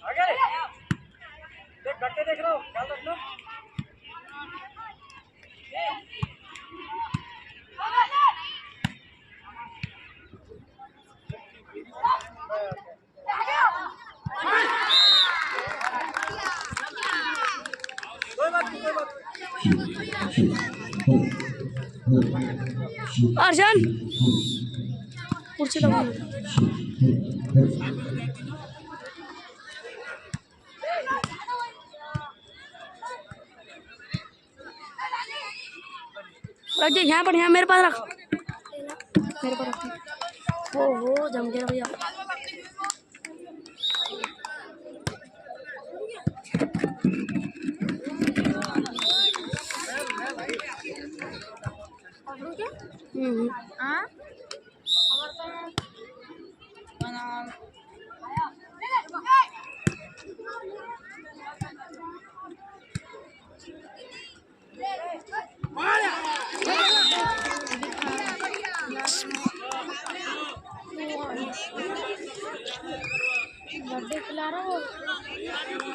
आगे देख गट्टे देख रहा हूँ, ख्याल रखना। अर्शन कुर्सी लगा रख दे यहाँ पर, यहाँ मेरे पास रख, मेरे पास रख। हो जम गया भैया। हाँ बर्थडे खिला रहा हूँ।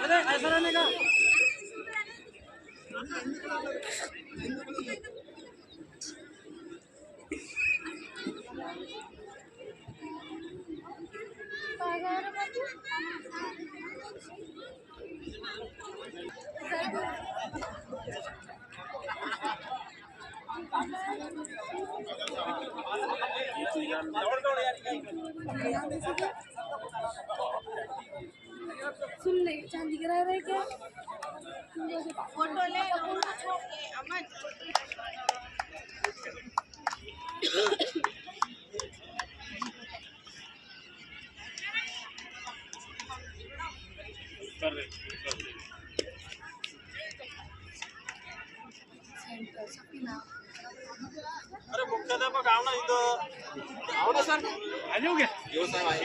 अरे ऐसा रहने का। सुन ले चांदी गिरा रहे क्या फोटो ले अरे मुख्याध्यापक आओ ना इथं, आओ ना सर, आले हो गया यो साहेब आहे।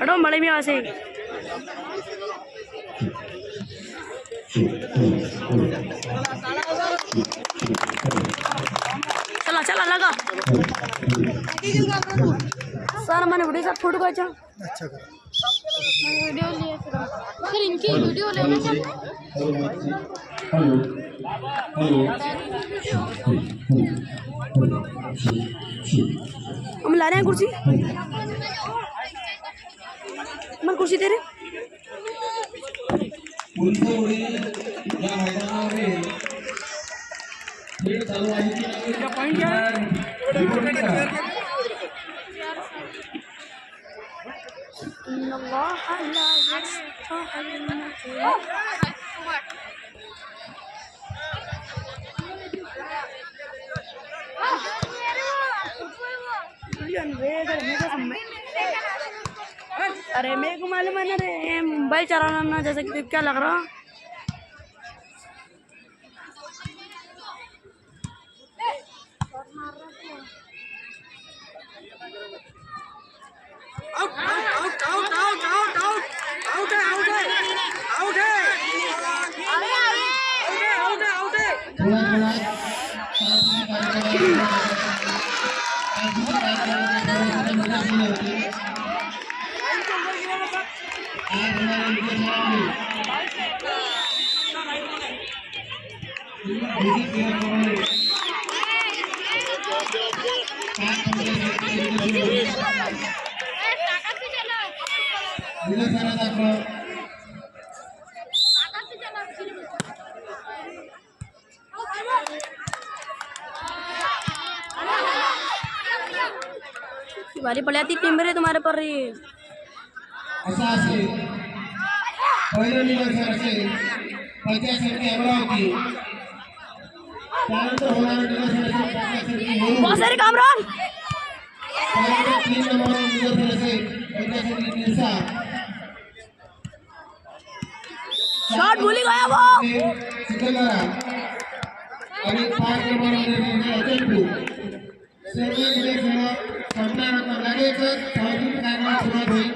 हटो मड़े में वहाँ से। चला चला लगा सर, मैंने वीडियो साथ फोटो खींचा। अच्छा वीडियो लिए फिर इनकी वीडियो लेना चाहते हम ला रहे हैं कुर्सी, मैं कुर्सी दे रहे। क्या पॉइंट क्या है? अरे मेरे को मालूम है ना रे, मोबाइल चलाना ना, जैसे कि क्या लग रहा। Out out out out out out out out out out out वाली पड़ जाती टिम्बरे तुम्हारे पर रही। असा असेल पहिलं निवड असेल पंचायत अमरावती, त्यानंतर होणारं निवड असेल बहुत सारे कामरान, त्यानंतर 3 नंबर निवड असेल पंचायत निरसा, शॉट भूली गया वो। सिकंदरा आणि 5 नंबर अजयपूर सर्व जिल्ह्यासह सामना लगेचच सार्वजनिक कारणात सुरुवात होईल।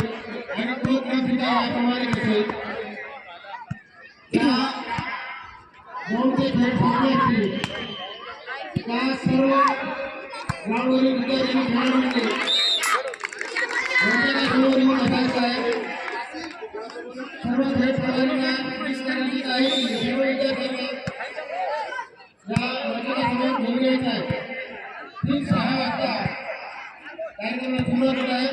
आणि तो क्रमसिद्धा याप्रमाणे दिसेल. त्या दोनचे खेळ संपले असतील त्या सर्व ग्राउंडवरील विद्यार्थी खेळाडूंनी त्यांच्या समोर येऊन बसायचं आहे. सर्व खेळ खेळाडूंना विचारायचं आहे की सर्व विद्यार्थ्यांना या वर्गाच्या समोर घेऊन यायचं आहे. ठीक 6 वाजता कार्यक्रम पूर्ण होत आहे.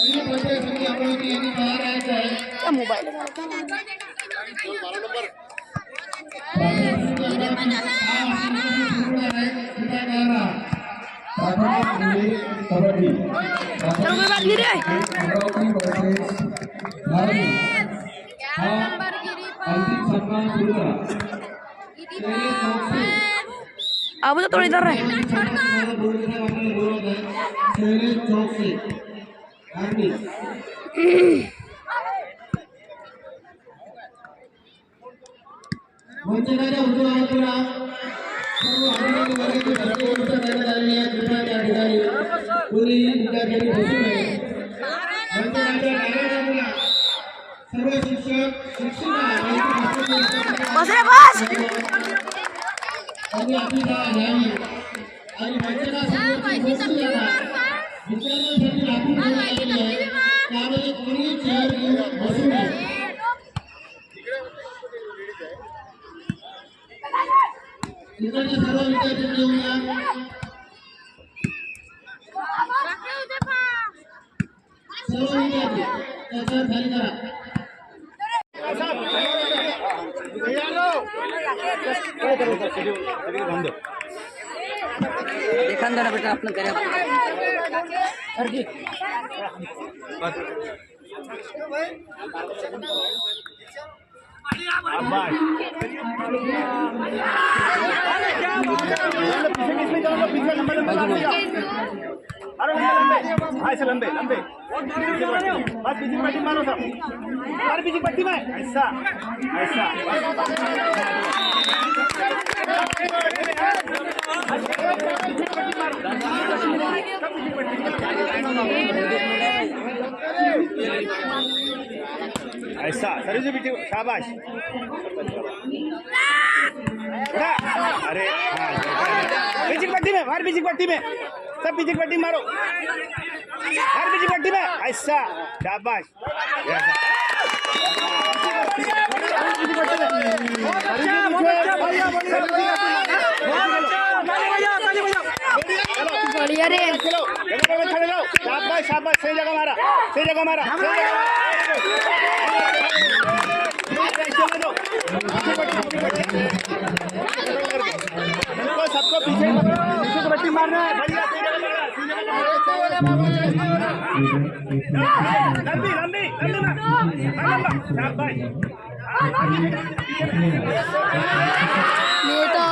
पहिली पंचायत समिती अमरावती यांनी बाहेर यायचं आहे. क्या मोबाइल अब तो थोड़ी इधर रहे वंचनाच्या उद्योगातून सर्व आंदोलन वर्गाची भरती व्यवस्था करण्यात आलेली आहे. कृपया त्या ठिकाणी कोणीही विद्यार्थ्यांनी बसू नये. वंचनाच्या डायरेक्टरला सर्व शिक्षक शिक्षिका बस रे बस त्यांनी आपली जागा घ्यावी आणि वंचनासमोरची गोष्टी विद्यार्थ्यांसाठी लागू करण्यात आलेली आहे. त्यामध्ये कोणीही चेअर घेऊन बसू नये. इकडचे सर्व विद्यार्थी घेऊन या. सर्व विद्यार्थी त्याच्यावर खाली करा. देखा ना बेटा अपना करे ऐसे लंबे लंबे बस पीछे पट्टी मारो सब मार पीछे पट्टी में ऐसा ऐसा ऐसा सर से पीछे शाबाश अरे पीछे पट्टी में मार पीछे पट्टी में सब पीछे पट्टी मारो मार पीछे पट्टी में ऐसा शाबाश बढ़िया रे चलो खड़े रहो शाबाश शाबाश सही जगह मारा सही जगह मारा सबको पीछे पीछे पट्टी मारना है बढ़िया लंबी लंबी शाबाश ये तो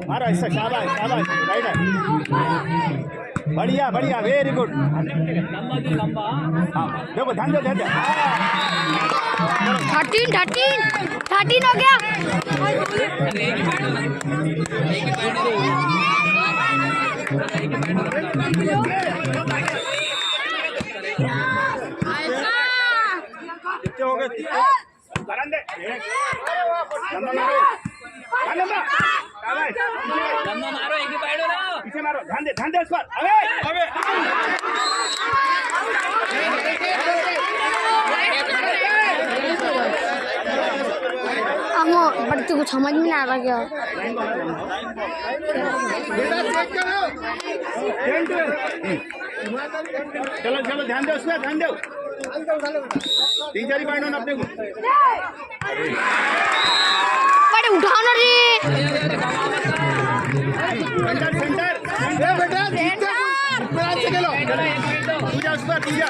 मारो ऐसा शाबाश शाबाश राइट बढ़िया बढ़िया वेरी गुड देखो ध्यान दो 13 हो गया. कितने हो गए बरांदे लंबा मारो लंबा मारो एक ही पैड ना पीछे मारो ध्यान दे उस पर अबे अमो बट तू कुछ समझ में नहीं आ रहा क्या. चलो चलो ध्यान दो उसमें ध्यान दो 3-4 पॉइंट होना अपने को बट उठाओ ना रे सेंटर बेटा से खेलो पूजा उस पर पूजा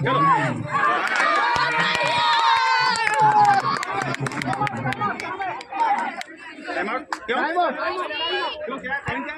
चलो टाइम आउट क्यों क्या टाइम क्या